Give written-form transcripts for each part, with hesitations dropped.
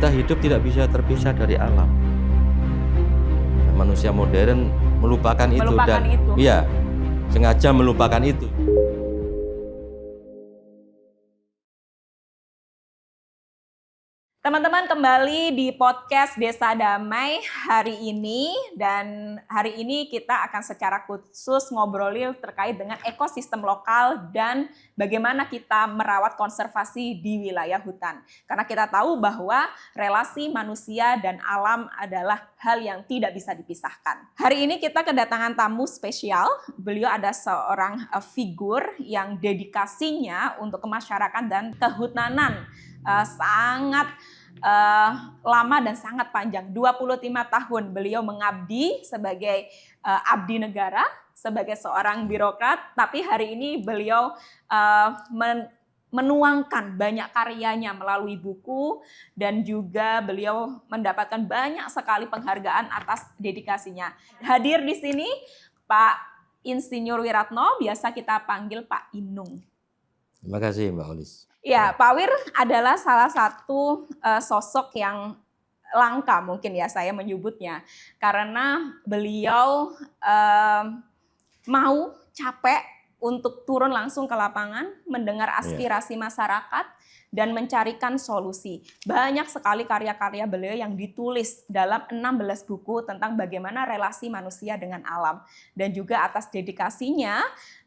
Kita hidup tidak bisa terpisah dari alam. Manusia modern melupakan itu dan iya, sengaja melupakan itu. Teman-teman, kembali di podcast Desa Damai hari ini, dan hari ini kita akan secara khusus ngobrolin terkait dengan ekosistem lokal dan bagaimana kita merawat konservasi di wilayah hutan. Karena kita tahu bahwa relasi manusia dan alam adalah hal yang tidak bisa dipisahkan. Hari ini kita kedatangan tamu spesial. Beliau ada seorang figur yang dedikasinya untuk kemasyarakatan dan kehutanan sangat lama dan sangat panjang. 25 tahun beliau mengabdi sebagai abdi negara, sebagai seorang birokrat, tapi hari ini beliau menuangkan banyak karyanya melalui buku, dan juga beliau mendapatkan banyak sekali penghargaan atas dedikasinya. Hadir di sini Pak Insinyur Wiratno, biasa kita panggil Pak Inung. Terima kasih Mbak Olis. Ya, Pak Wir adalah salah satu sosok yang langka mungkin ya saya menyebutnya, karena beliau mau capek untuk turun langsung ke lapangan, mendengar aspirasi masyarakat dan mencarikan solusi. Banyak sekali karya-karya beliau yang ditulis dalam 16 buku tentang bagaimana relasi manusia dengan alam, dan juga atas dedikasinya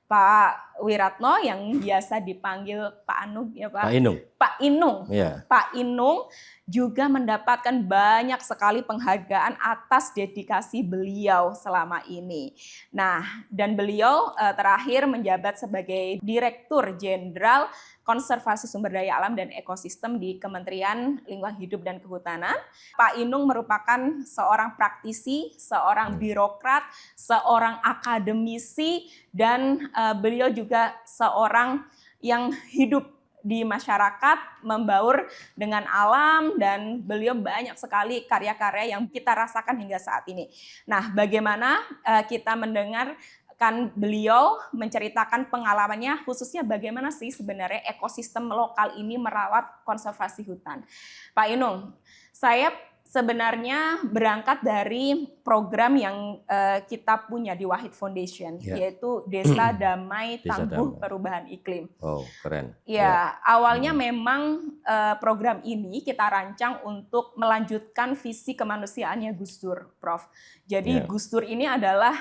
Pak Wiratno yang biasa dipanggil Pak Anu ya Pak. Pak Inung. Pak Inung. Ya. Pak Inung juga mendapatkan banyak sekali penghargaan atas dedikasi beliau selama ini. Nah, dan beliau terakhir menjabat sebagai Direktur Jenderal Konservasi Sumber Daya Alam dan Ekosistem di Kementerian Lingkungan Hidup dan Kehutanan. Pak Inung merupakan seorang praktisi, seorang birokrat, seorang akademisi, dan beliau juga seorang yang hidup di masyarakat, membaur dengan alam, dan beliau banyak sekali karya-karya yang kita rasakan hingga saat ini. Nah, bagaimana kita mendengar kan beliau menceritakan pengalamannya, khususnya bagaimana sih sebenarnya ekosistem lokal ini merawat konservasi hutan. Pak Inung, saya sebenarnya berangkat dari program yang kita punya di Wahid Foundation, yaitu Desa Damai Tangguh Perubahan Iklim. Oh, keren. Ya, awalnya memang program ini kita rancang untuk melanjutkan visi kemanusiaannya Gus Dur, Prof. Jadi Gus Dur ini adalah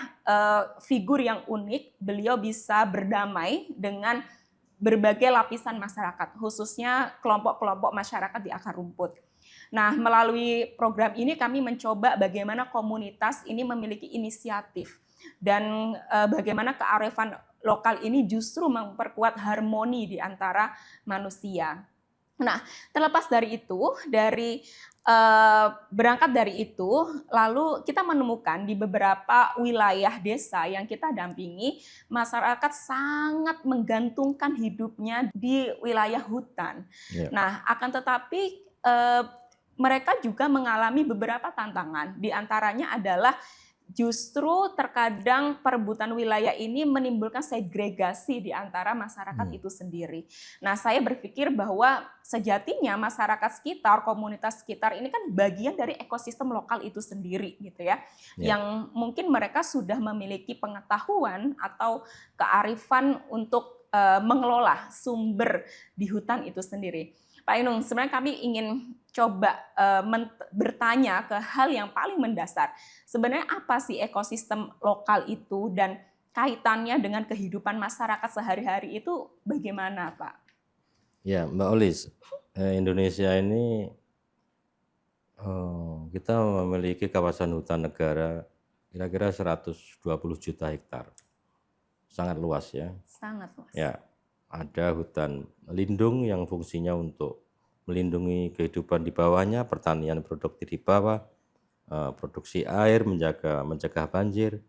figur yang unik. Beliau bisa berdamai dengan berbagai lapisan masyarakat, khususnya kelompok-kelompok masyarakat di akar rumput. Nah, melalui program ini kami mencoba bagaimana komunitas ini memiliki inisiatif, dan bagaimana kearifan lokal ini justru memperkuat harmoni di antara manusia. Nah, terlepas dari itu, berangkat dari itu, lalu kita menemukan di beberapa wilayah desa yang kita dampingi, masyarakat sangat menggantungkan hidupnya di wilayah hutan. Nah, akan tetapi mereka juga mengalami beberapa tantangan. Di antaranya adalah justru terkadang perebutan wilayah ini menimbulkan segregasi di antara masyarakat itu sendiri. Nah, saya berpikir bahwa sejatinya masyarakat sekitar, komunitas sekitar ini kan bagian dari ekosistem lokal itu sendiri gitu ya. Yang mungkin mereka sudah memiliki pengetahuan atau kearifan untuk mengelola sumber di hutan itu sendiri. Pak Inung, sebenarnya kami ingin coba bertanya ke hal yang paling mendasar. Sebenarnya apa sih ekosistem lokal itu, dan kaitannya dengan kehidupan masyarakat sehari-hari itu bagaimana, Pak? Ya, Mbak Olis, Indonesia ini kita memiliki kawasan hutan negara kira-kira 120 juta hektar. Sangat luas ya. Sangat luas. Ya. Ada hutan lindung yang fungsinya untuk melindungi kehidupan di bawahnya, pertanian produktif di bawah, produksi air, mencegah banjir,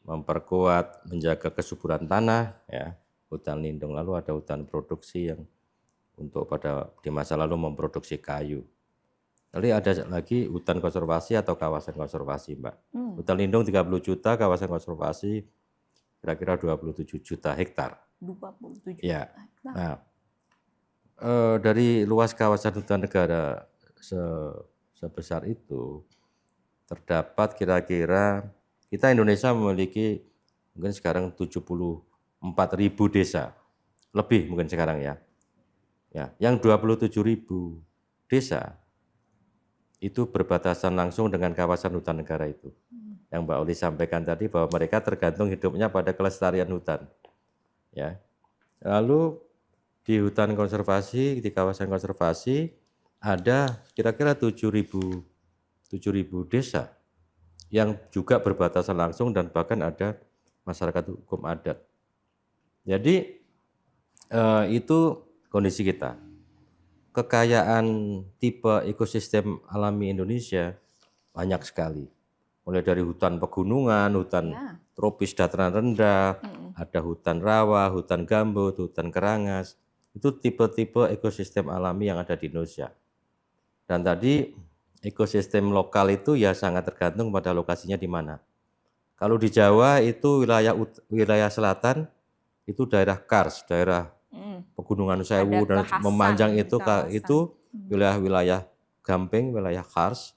memperkuat, menjaga kesuburan tanah, ya, hutan lindung. Lalu ada hutan produksi yang untuk di masa lalu memproduksi kayu. Lalu ada lagi hutan konservasi atau kawasan konservasi, Mbak. Hutan lindung 30 juta, kawasan konservasi kira-kira 27 juta hektar. 27 ya. juta hektar. Nah, dari luas kawasan hutan negara sebesar itu, terdapat kira-kira kita Indonesia memiliki mungkin sekarang 74.000 desa, lebih mungkin sekarang ya. Ya, yang 27.000 desa itu berbatasan langsung dengan kawasan hutan negara itu. Yang Mbak Oli sampaikan tadi bahwa mereka tergantung hidupnya pada kelestarian hutan. Ya. Lalu di hutan konservasi, di kawasan konservasi ada kira-kira 7.000 desa yang juga berbatasan langsung dan bahkan ada masyarakat hukum adat. Jadi itu kondisi kita. Kekayaan tipe ekosistem alami Indonesia banyak sekali. Mulai dari hutan pegunungan, hutan tropis dataran rendah, ada hutan rawa, hutan gambut, hutan kerangas. Itu tipe-tipe ekosistem alami yang ada di Indonesia. Dan tadi ekosistem lokal itu ya sangat tergantung pada lokasinya di mana. Kalau di Jawa itu wilayah selatan itu daerah Kars, daerah Pegunungan Sewu dan memanjang itu wilayah Gamping, wilayah Kars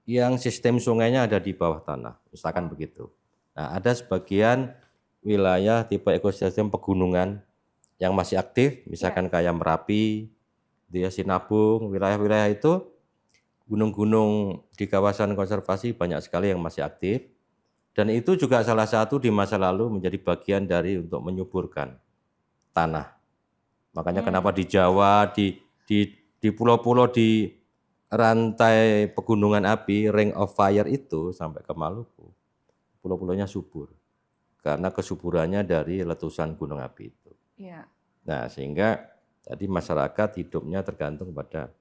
yang sistem sungainya ada di bawah tanah, misalkan begitu. Nah, ada sebagian wilayah tipe ekosistem pegunungan yang masih aktif, misalkan kayak Merapi, Sinabung, wilayah-wilayah itu gunung-gunung di kawasan konservasi banyak sekali yang masih aktif. Dan itu juga salah satu di masa lalu menjadi bagian dari untuk menyuburkan tanah. Makanya kenapa di Jawa, di pulau-pulau di rantai pegunungan api, Ring of Fire itu sampai ke Maluku, pulau-pulaunya subur. Karena kesuburannya dari letusan gunung api itu. Nah, sehingga tadi masyarakat hidupnya tergantung pada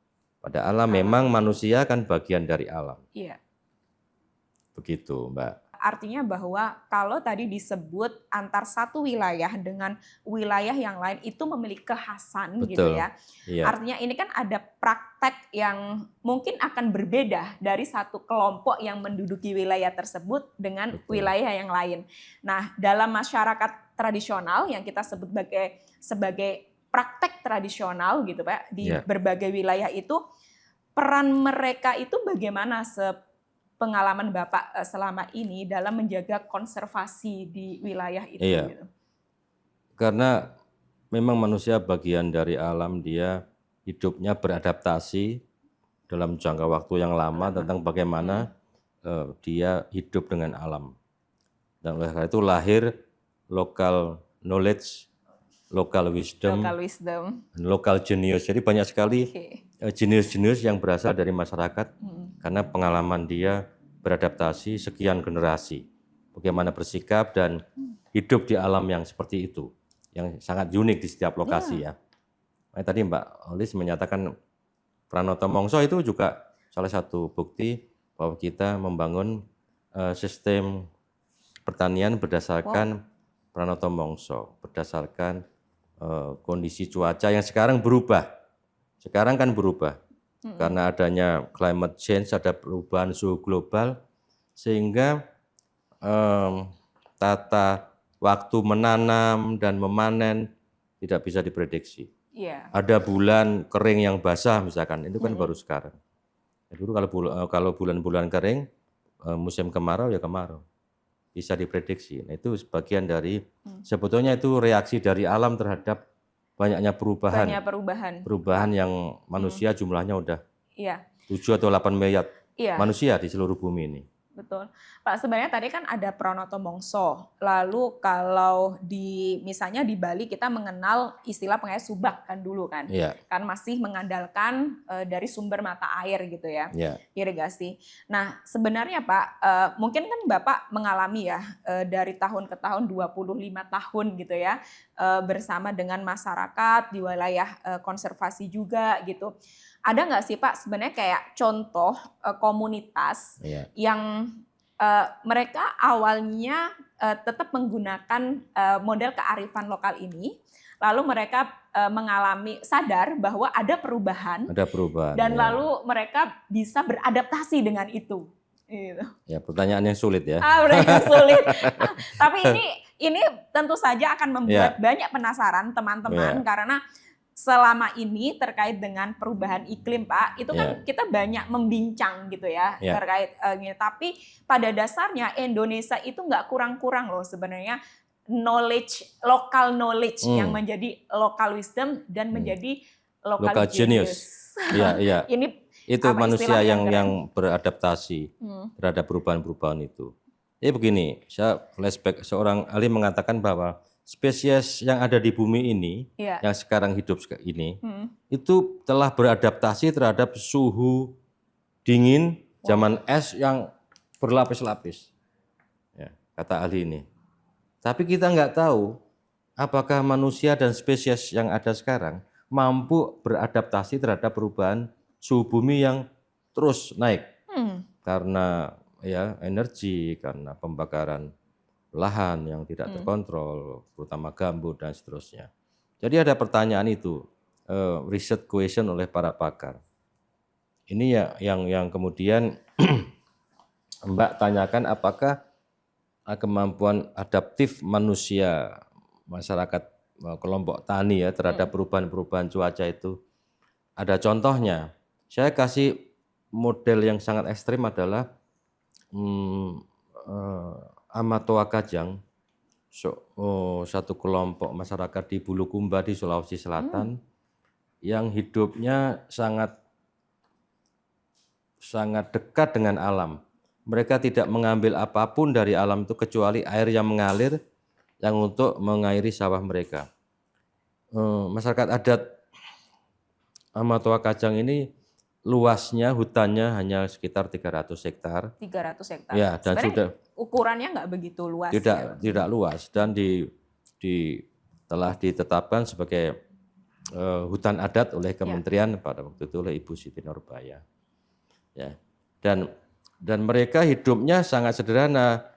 alam. Memang manusia kan bagian dari alam. Begitu, Mbak. Artinya bahwa kalau tadi disebut antar satu wilayah dengan wilayah yang lain itu memiliki kekhasan. Betul. Gitu ya. Artinya ini kan ada praktek yang mungkin akan berbeda dari satu kelompok yang menduduki wilayah tersebut dengan wilayah yang lain. Nah, dalam masyarakat tradisional yang kita sebut sebagai praktek tradisional gitu Pak, di berbagai wilayah itu, peran mereka itu bagaimana pengalaman Bapak selama ini dalam menjaga konservasi di wilayah itu? Gitu. Karena memang manusia bagian dari alam, dia hidupnya beradaptasi dalam jangka waktu yang lama tentang bagaimana dia hidup dengan alam. Dan oleh karena itu lahir local knowledge, local wisdom, local genius. Jadi banyak sekali jenius-jenius yang berasal dari masyarakat karena pengalaman dia beradaptasi sekian generasi. Bagaimana bersikap dan hidup di alam yang seperti itu, yang sangat unik di setiap lokasi ya. Nah, tadi Mbak Olis menyatakan Pranoto Mongso itu juga salah satu bukti bahwa kita membangun sistem pertanian berdasarkan Pranoto Mongso, berdasarkan kondisi cuaca yang sekarang berubah. Sekarang kan berubah. Karena adanya climate change, ada perubahan suhu global, sehingga tata waktu menanam dan memanen tidak bisa diprediksi. Ada bulan kering yang basah misalkan, itu kan baru sekarang. Dulu kalau bulan-bulan kering, musim kemarau ya kemarau, bisa diprediksi. Nah, itu sebagian dari sebetulnya itu reaksi dari alam terhadap banyaknya perubahan yang manusia jumlahnya udah 7 atau 8 miliar manusia di seluruh bumi ini. Betul. Pak, sebenarnya tadi kan ada Pranoto Mongso. Lalu kalau misalnya di Bali kita mengenal istilah pengais subak kan dulu kan. Kan masih mengandalkan dari sumber mata air gitu ya. Irigasi. Nah, sebenarnya Pak, mungkin kan Bapak mengalami ya dari tahun ke tahun 25 tahun gitu ya bersama dengan masyarakat di wilayah konservasi juga gitu. Ada nggak sih Pak sebenarnya kayak contoh komunitas yang mereka awalnya tetap menggunakan model kearifan lokal ini, lalu mereka mengalami sadar bahwa ada perubahan dan lalu mereka bisa beradaptasi dengan itu. Gitu. Ya, pertanyaan yang sulit ya. Pertanyaan sulit. Tapi ini tentu saja akan membuat banyak penasaran teman-teman karena selama ini terkait dengan perubahan iklim, Pak, itu kan Ya. kita banyak membincang gitu ya, Ya. terkait gini. Tapi pada dasarnya Indonesia itu nggak kurang-kurang loh sebenarnya local knowledge yang menjadi local wisdom dan menjadi local genius. Iya, iya. Ini Itu apa manusia istilahnya, keren? yang beradaptasi terhadap perubahan-perubahan itu. Begini, saya flashback, seorang ahli mengatakan bahwa spesies yang ada di bumi ini, Iya. yang sekarang hidup ini, itu telah beradaptasi terhadap suhu dingin zaman es yang berlapis-lapis. Ya, kata ahli ini. Tapi kita nggak tahu apakah manusia dan spesies yang ada sekarang mampu beradaptasi terhadap perubahan suhu bumi yang terus naik karena ya energi, karena pembakaran lahan yang tidak terkontrol, terutama gambut dan seterusnya. Jadi ada pertanyaan itu, riset question oleh para pakar. Ini ya yang kemudian Mbak tanyakan, apakah kemampuan adaptif manusia, masyarakat, kelompok tani ya terhadap perubahan-perubahan cuaca itu ada contohnya. Saya kasih model yang sangat ekstrim adalah Amatoa Kajang, satu kelompok masyarakat di Bulukumba di Sulawesi Selatan yang hidupnya sangat dekat dengan alam. Mereka tidak mengambil apapun dari alam itu kecuali air yang mengalir yang untuk mengairi sawah mereka. Masyarakat adat Amatoa Kajang ini luasnya hutannya hanya sekitar 300 hektar. 300 hektar. Ya, dan sebenarnya sudah ukurannya nggak begitu luas. tidak luas dan telah ditetapkan sebagai hutan adat oleh kementerian pada waktu itu oleh Ibu Siti Nurbaya. Ya. Dan mereka hidupnya sangat sederhana.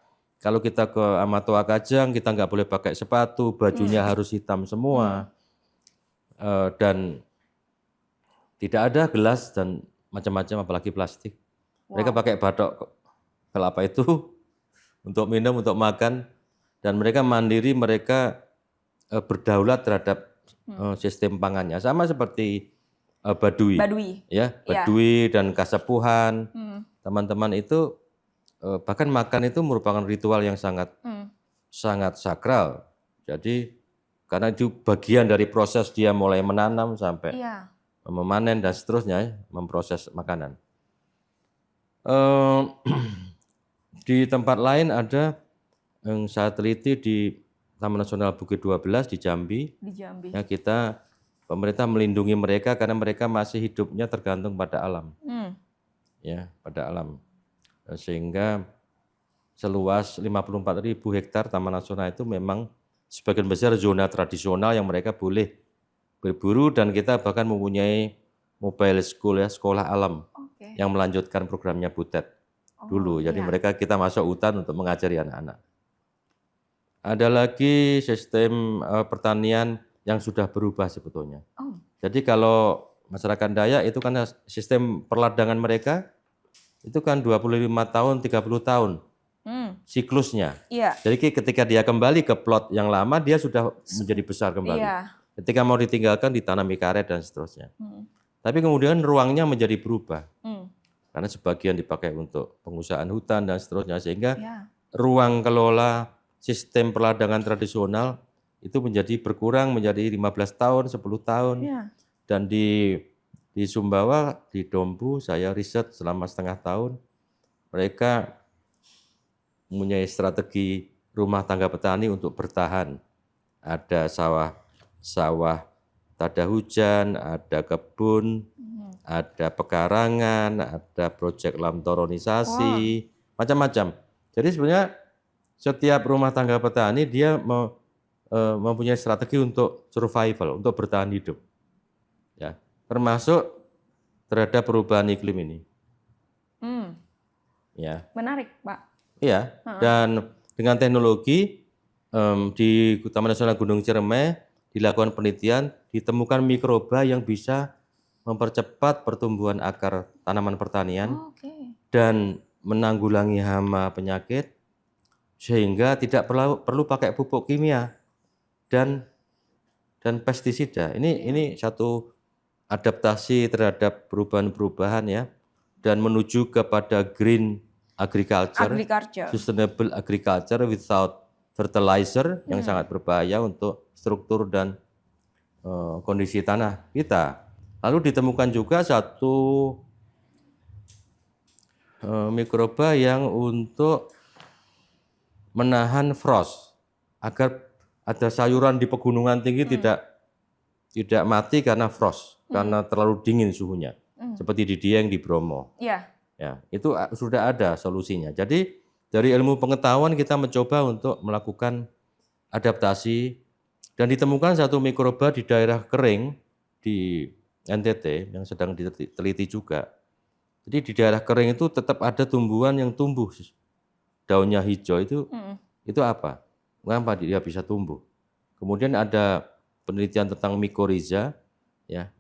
Kalau kita ke Amatoa Kajang, kita nggak boleh pakai sepatu, bajunya harus hitam semua, dan tidak ada gelas dan macam-macam, apalagi plastik. Mereka pakai batok kelapa itu untuk minum, untuk makan, dan mereka mandiri, mereka berdaulat terhadap sistem pangannya, sama seperti Badui. Ya, Badui dan Kasepuhan. Teman-teman itu bahkan makan itu merupakan ritual yang sangat sakral. Jadi karena itu bagian dari proses dia mulai menanam sampai memanen dan seterusnya, memproses makanan. Di tempat lain ada yang saya teliti di Taman Nasional Bukit 12 di Jambi. Ya, pemerintah melindungi mereka karena mereka masih hidupnya tergantung pada alam. Ya, pada alam. Sehingga seluas 54.000 hektar Taman Nasional itu memang sebagian besar zona tradisional yang mereka boleh berburu, dan kita bahkan mempunyai mobile school ya, sekolah alam yang melanjutkan programnya Butet dulu. Jadi kita masuk hutan untuk mengajari anak-anak. Ada lagi sistem pertanian yang sudah berubah sebetulnya. Jadi kalau masyarakat Dayak itu kan sistem perladangan mereka itu kan 25 tahun, 30 tahun siklusnya. Jadi ketika dia kembali ke plot yang lama, dia sudah menjadi besar kembali. Ketika mau ditinggalkan, ditanami karet dan seterusnya. Tapi kemudian ruangnya menjadi berubah. Karena sebagian dipakai untuk pengusahaan hutan dan seterusnya, sehingga ruang kelola sistem perladangan tradisional itu menjadi berkurang menjadi 15 tahun, 10 tahun. Dan di Sumbawa, di Dompu, saya riset selama setengah tahun. Mereka mempunyai strategi rumah tangga petani untuk bertahan. Ada sawah tada hujan, ada kebun, ada pekarangan, ada proyek lamtoronisasi, macam-macam. Jadi sebenarnya setiap rumah tangga petani dia mempunyai strategi untuk survival, untuk bertahan hidup. Ya, termasuk terhadap perubahan iklim ini. Ya. Menarik, Pak. Iya, dan dengan teknologi di Taman Nasional Gunung Ciremai dilakukan penelitian, ditemukan mikroba yang bisa mempercepat pertumbuhan akar tanaman pertanian dan menanggulangi hama penyakit, sehingga tidak perlu pakai pupuk kimia, dan dan pestisida. Ini satu adaptasi terhadap perubahan-perubahan ya, dan menuju kepada green agriculture, sustainable agriculture without fertilizer yang sangat berbahaya untuk struktur dan kondisi tanah kita. Lalu ditemukan juga satu mikroba yang untuk menahan frost agar ada sayuran di pegunungan tinggi tidak mati karena frost, karena terlalu dingin suhunya. Seperti di Dieng, di Bromo. Ya, itu sudah ada solusinya. Jadi dari ilmu pengetahuan kita mencoba untuk melakukan adaptasi dan ditemukan satu mikroba di daerah kering di NTT yang sedang diteliti juga. Jadi di daerah kering itu tetap ada tumbuhan yang tumbuh daunnya hijau itu apa? Mengapa dia bisa tumbuh? Kemudian ada penelitian tentang mycorrhiza, ya.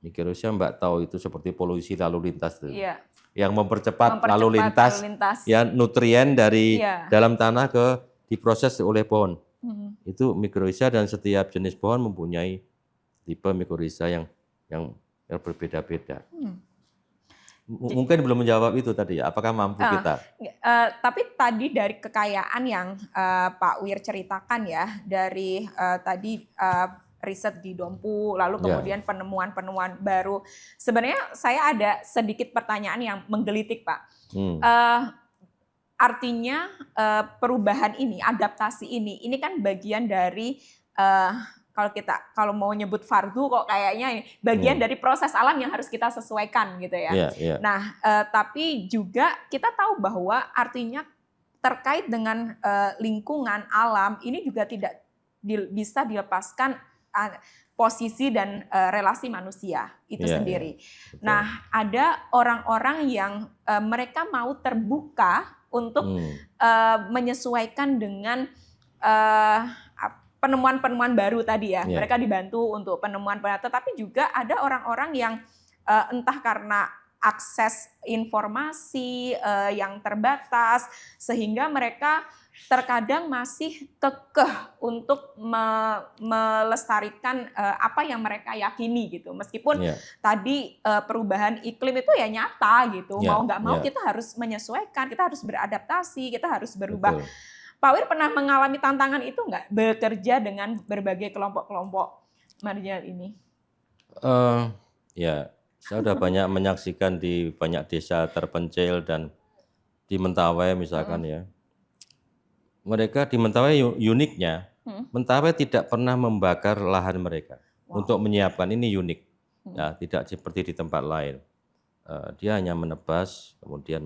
Mycorrhiza Mbak tahu itu seperti polusi lalu lintas itu. Iya. Yang mempercepat lalu lintas. Ya, nutrien dari dalam tanah diproses oleh pohon. Itu mycorrhiza dan setiap jenis pohon mempunyai tipe mycorrhiza yang berbeda-beda. Mungkin belum menjawab itu tadi ya, apakah mampu kita? Tapi tadi dari kekayaan yang Pak Wir ceritakan ya, dari tadi riset di Dompu, lalu kemudian penemuan-penemuan baru. Sebenarnya saya ada sedikit pertanyaan yang menggelitik, Pak. Artinya perubahan ini, adaptasi ini kan bagian dari kalau mau nyebut fardu kok kayaknya ini bagian dari proses alam yang harus kita sesuaikan gitu ya. Nah, tapi juga kita tahu bahwa artinya terkait dengan lingkungan alam ini juga tidak bisa dilepaskan posisi dan relasi manusia itu sendiri. Nah, ada orang-orang yang mereka mau terbuka untuk menyesuaikan dengan penemuan-penemuan baru tadi ya. Mereka dibantu untuk penemuan-penemuan, tetapi juga ada orang-orang yang entah karena akses informasi yang terbatas sehingga mereka terkadang masih kekeh untuk melestarikan apa yang mereka yakini gitu. Meskipun tadi perubahan iklim itu ya nyata gitu. Mau nggak mau kita harus menyesuaikan, kita harus beradaptasi, kita harus berubah. Betul. Pak Wir pernah mengalami tantangan itu nggak bekerja dengan berbagai kelompok-kelompok marginal ini? Ya, saya sudah banyak menyaksikan di banyak desa terpencil dan di Mentawai misalkan ya. Mereka di Mentawai uniknya, Mentawai tidak pernah membakar lahan mereka untuk menyiapkan, ini unik. Ya, tidak seperti di tempat lain. Dia hanya menebas, kemudian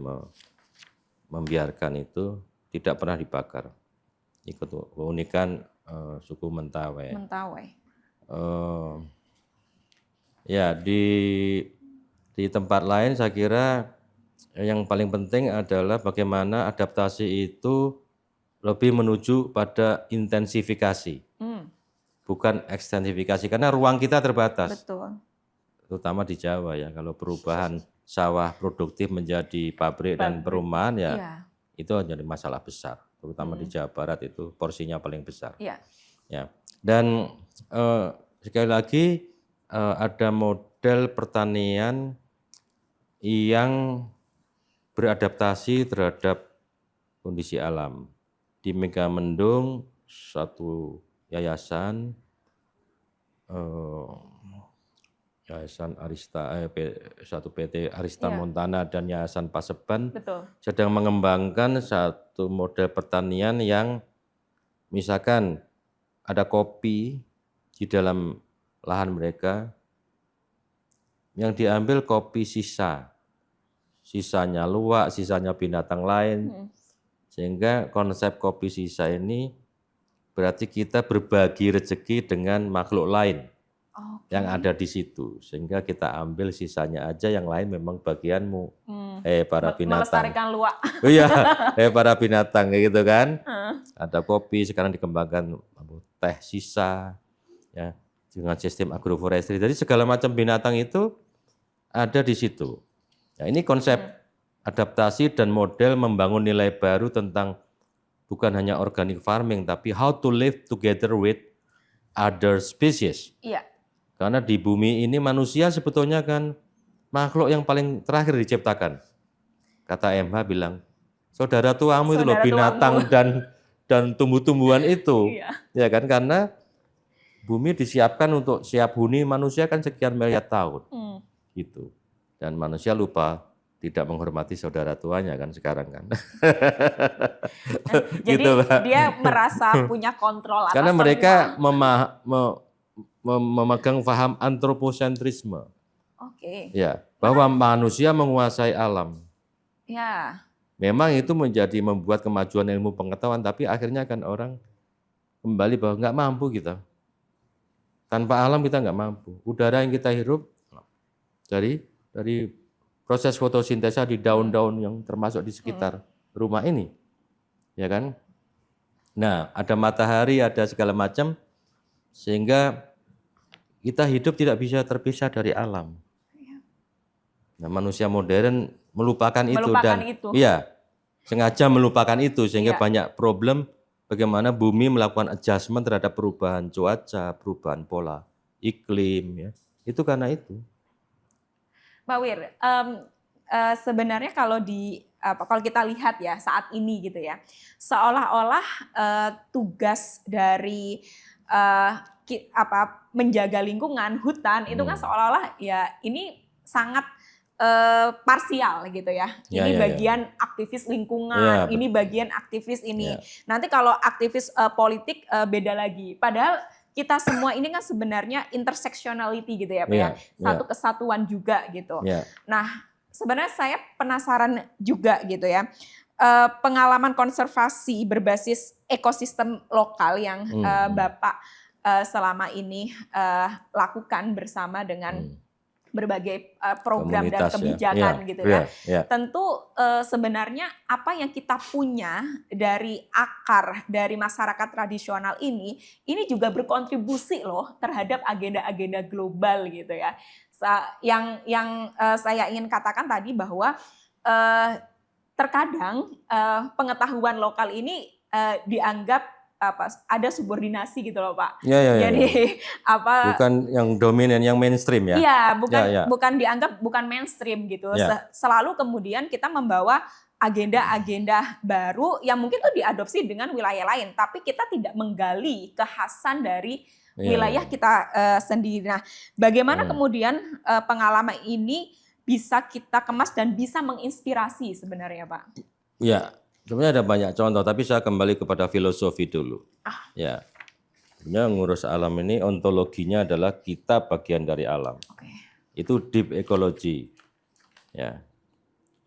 membiarkan itu, tidak pernah dibakar. Ikut keunikan suku Mentawai. Ya, di tempat lain saya kira yang paling penting adalah bagaimana adaptasi itu lebih menuju pada intensifikasi, bukan ekstensifikasi, karena ruang kita terbatas. Betul. Terutama di Jawa ya, kalau perubahan sawah produktif menjadi pabrik dan perumahan ya, itu menjadi masalah besar. Terutama di Jawa Barat itu porsinya paling besar. Ya. Dan sekali lagi ada model pertanian yang beradaptasi terhadap kondisi alam. Di Megamendung satu yayasan Arista, satu PT Arista Montana dan Yayasan Paseban sedang mengembangkan satu model pertanian yang misalkan ada kopi di dalam lahan mereka yang diambil kopi sisanya luwak, sisanya binatang lain. Sehingga konsep kopi sisa ini berarti kita berbagi rezeki dengan makhluk lain yang ada di situ. Sehingga kita ambil sisanya aja, yang lain memang bagianmu. Para binatang. Melestarikan luwak. Iya, para binatang gitu kan. Ada kopi, sekarang dikembangkan teh sisa, ya, dengan sistem agroforestry. Jadi segala macam binatang itu ada di situ. Nah, ini konsep adaptasi dan model membangun nilai baru tentang bukan hanya organic farming, tapi how to live together with other species. Iya. Karena di bumi ini manusia sebetulnya kan makhluk yang paling terakhir diciptakan. Kata MH bilang, saudara tuamu itu loh Saudara binatang tuamu. dan tumbuh-tumbuhan itu. Iya. Ya kan, karena bumi disiapkan untuk siap huni manusia kan sekian miliar tahun. Gitu. Dan manusia lupa tidak menghormati saudara tuanya kan sekarang kan. Jadi Gitu, Pak. dia merasa punya kontrol atas Karena mereka semua. memegang paham antroposentrisme. Oke. Ya, bahwa manusia menguasai alam. Ya. Memang itu membuat kemajuan ilmu pengetahuan, tapi akhirnya kan orang kembali bahwa nggak mampu kita. Tanpa alam kita nggak mampu. Udara yang kita hirup dari proses fotosintesa di daun-daun yang termasuk di sekitar rumah ini, ya kan? Nah, ada matahari, ada segala macam, sehingga kita hidup tidak bisa terpisah dari alam. Nah, manusia modern melupakan itu dan itu. iya, sengaja melupakan itu sehingga Iya. banyak problem bagaimana bumi melakukan adjustment terhadap perubahan cuaca, perubahan pola iklim, ya. Itu karena itu. Pak Wir, sebenarnya kalau kita lihat ya saat ini gitu ya, seolah-olah tugas dari menjaga lingkungan hutan itu kan seolah-olah ya ini sangat parsial gitu ya. Ini bagian aktivis lingkungan, ini bagian aktivis ini. Nanti kalau aktivis politik beda lagi. Padahal kita semua ini kan sebenarnya intersectionality gitu ya Pak ya. Satu kesatuan juga gitu. Nah, sebenarnya saya penasaran juga gitu ya. Pengalaman konservasi berbasis ekosistem lokal yang Bapak selama ini lakukan bersama dengan berbagai program dan kebijakan gitu ya. Tentu sebenarnya apa yang kita punya dari akar dari masyarakat tradisional ini juga berkontribusi loh terhadap agenda-agenda global gitu ya. Yang saya ingin katakan tadi bahwa terkadang pengetahuan lokal ini dianggap ada subordinasi gitu loh Pak. Jadi bukan yang dominan, yang mainstream ya. Iya, bukan dianggap bukan mainstream gitu. Selalu kemudian kita membawa agenda-agenda baru yang mungkin tuh diadopsi dengan wilayah lain, tapi kita tidak menggali kekhasan dari wilayah kita sendiri. Nah, bagaimana kemudian pengalaman ini bisa kita kemas dan bisa menginspirasi sebenarnya Pak? Ya. Sebenarnya ada banyak contoh, tapi saya kembali kepada filosofi dulu. Ya, sebenarnya ngurus alam ini ontologinya adalah kita bagian dari alam. Itu deep ecology. Ya,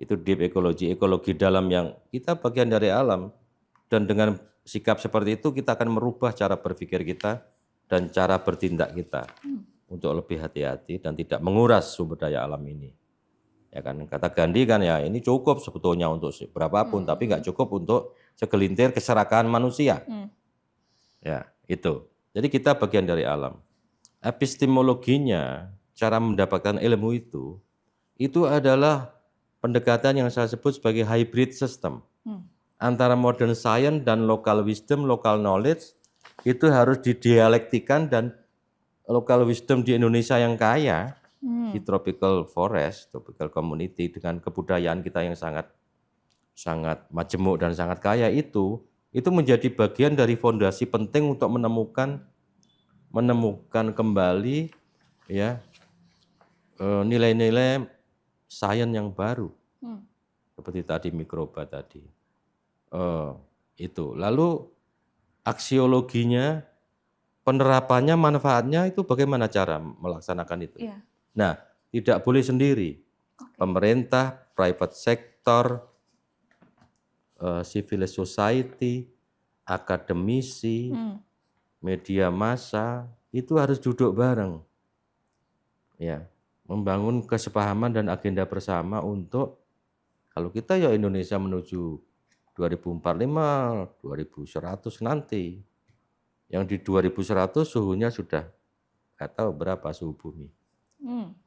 itu deep ecology, ekologi dalam yang kita bagian dari alam. Dan dengan sikap seperti itu kita akan merubah cara berpikir kita dan cara bertindak kita untuk lebih hati-hati dan tidak menguras sumber daya alam ini. Ya kan, kata Gandhi kan ya ini cukup sebetulnya untuk berapapun, tapi nggak cukup untuk segelintir keserakahan manusia. Ya itu. Jadi kita bagian dari alam. Epistemologinya, cara mendapatkan ilmu itu adalah pendekatan yang saya sebut sebagai hybrid system. Antara modern science dan local wisdom, local knowledge itu harus didialektikan dan local wisdom di Indonesia yang kaya. Di tropical forest, tropical community dengan kebudayaan kita yang sangat majemuk dan sangat kaya itu menjadi bagian dari fondasi penting untuk menemukan kembali ya nilai-nilai sains yang baru seperti tadi mikroba tadi itu. Lalu aksiologinya, penerapannya, manfaatnya itu bagaimana cara melaksanakan itu? Nah, tidak boleh sendiri. Pemerintah, private sector, civil society, akademisi, media massa, itu harus duduk bareng. Ya, membangun kesepahaman dan agenda bersama untuk kalau kita ya Indonesia menuju 2045, 2100 nanti. Yang di 2100 suhunya sudah nggak tahu berapa suhu bumi.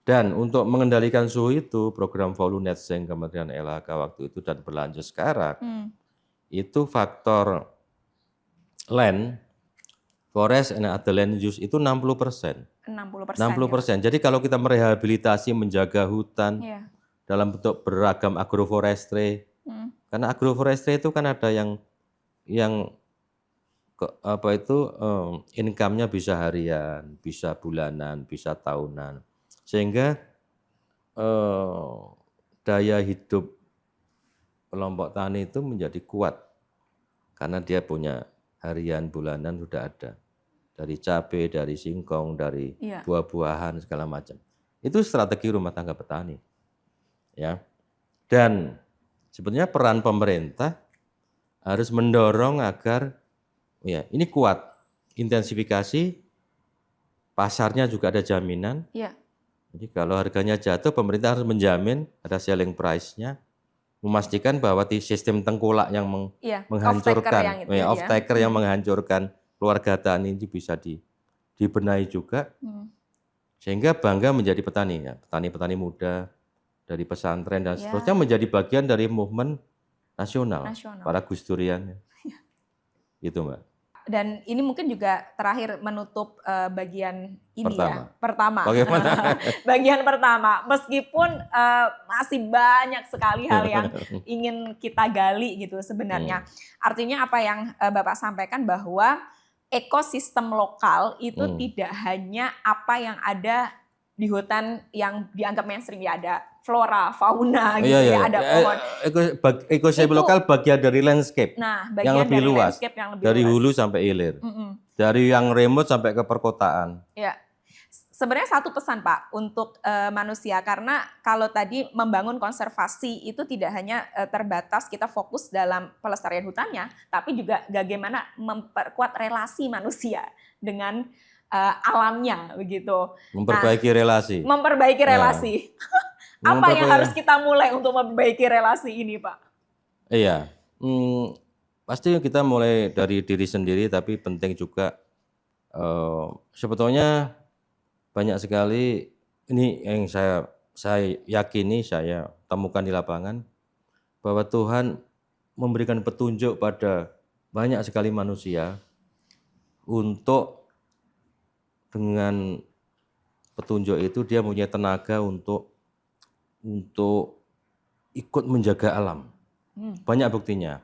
Dan untuk mengendalikan suhu itu, program Volunet yang Kementerian LHK waktu itu dan berlanjut sekarang, itu faktor land, forest and other land use itu 60%. 60% 60%. Jadi kalau kita merehabilitasi, menjaga hutan ya. dalam bentuk beragam agroforestry, Hmm. karena agroforestry itu kan ada yang income-nya bisa harian, bisa bulanan, bisa tahunan, sehingga daya hidup kelompok tani itu menjadi kuat karena dia punya harian, bulanan sudah ada. Dari cabai, dari singkong, dari Iya. buah-buahan segala macam. Itu strategi rumah tangga petani. Ya. Dan sebenarnya peran pemerintah harus mendorong agar ya ini kuat. Intensifikasi, pasarnya juga ada jaminan. Iya. Jadi kalau harganya jatuh, pemerintah harus menjamin ada selling price-nya, memastikan bahwa di sistem tengkulak yang Iya, menghancurkan, off-taker yang Hmm. menghancurkan keluarga tani ini bisa dibenahi juga, Hmm. sehingga bangga menjadi petani, ya, petani-petani muda dari pesantren dan Ya. seterusnya menjadi bagian dari movement nasional. Nasional. Para Gus Durian, gitu Mbak. Dan ini mungkin juga terakhir menutup bagian ini Pertama. ya. Bagaimana? Bagian pertama, meskipun masih banyak sekali hal yang ingin kita gali gitu sebenarnya. Artinya apa yang Bapak sampaikan bahwa ekosistem lokal itu tidak hanya apa yang ada di hutan yang dianggap mainstream, ya ada flora, fauna gitu ya, ada pohon. Ekosistem lokal bagian dari landscape. Nah, yang lebih dari luas, landscape yang lebih dari luas. hulu sampai hilir, dari yang remote sampai ke perkotaan. Ya, sebenarnya satu pesan Pak untuk manusia, karena kalau tadi membangun konservasi itu tidak hanya terbatas kita fokus dalam pelestarian hutannya, tapi juga bagaimana memperkuat relasi manusia dengan alamnya begitu. Memperbaiki relasi. Memperbaiki relasi. Apa yang harus kita mulai untuk memperbaiki relasi ini, Pak? Iya, pasti kita mulai dari diri sendiri, tapi penting juga sebetulnya banyak sekali ini yang saya yakini, saya temukan di lapangan, bahwa Tuhan memberikan petunjuk pada banyak sekali manusia untuk dengan petunjuk itu dia punya tenaga untuk ikut menjaga alam. Banyak buktinya.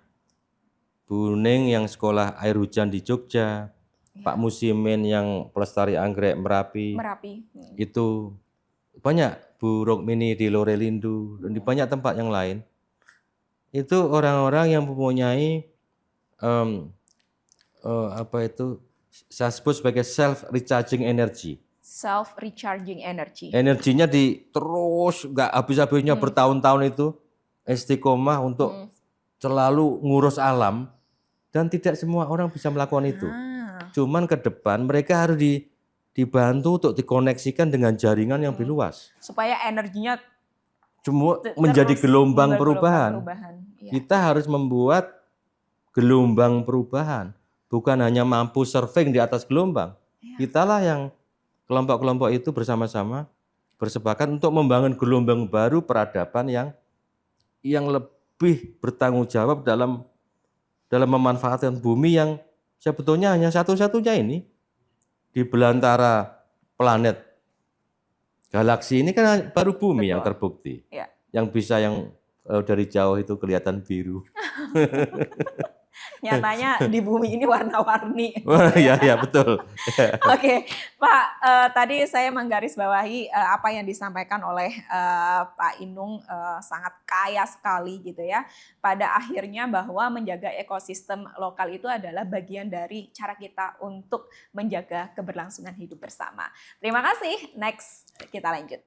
Bu Ning yang sekolah air hujan di Jogja, Pak Musimin yang pelestari anggrek Merapi. Itu banyak, Bu Rokmini di Lorelindu, dan di banyak tempat yang lain. Itu orang-orang yang mempunyai saya sebut sebagai self recharging energy. Self recharging energy. Energinya terus nggak habis-habisnya bertahun-tahun itu istiqomah untuk selalu ngurus alam, dan tidak semua orang bisa melakukan itu. Cuman ke depan mereka harus dibantu untuk dikoneksikan dengan jaringan yang lebih luas. Supaya energinya semua menjadi gelombang perubahan. Ya. Kita harus membuat gelombang perubahan. Bukan hanya mampu surfing di atas gelombang. Ya. Kitalah yang kelompok-kelompok itu bersama-sama bersepakat untuk membangun gelombang baru peradaban yang lebih bertanggung jawab dalam memanfaatkan bumi yang sebetulnya hanya satu-satunya ini di belantara planet galaksi ini kan baru bumi. Betul. Yang terbukti. Ya. Yang bisa dari jauh itu kelihatan biru. Nyatanya di bumi ini warna-warni. Iya, betul. Oke, Pak, tadi saya menggarisbawahi apa yang disampaikan oleh Pak Inung sangat kaya sekali gitu ya. Pada akhirnya bahwa menjaga ekosistem lokal itu adalah bagian dari cara kita untuk menjaga keberlangsungan hidup bersama. Terima kasih. Next, kita lanjut.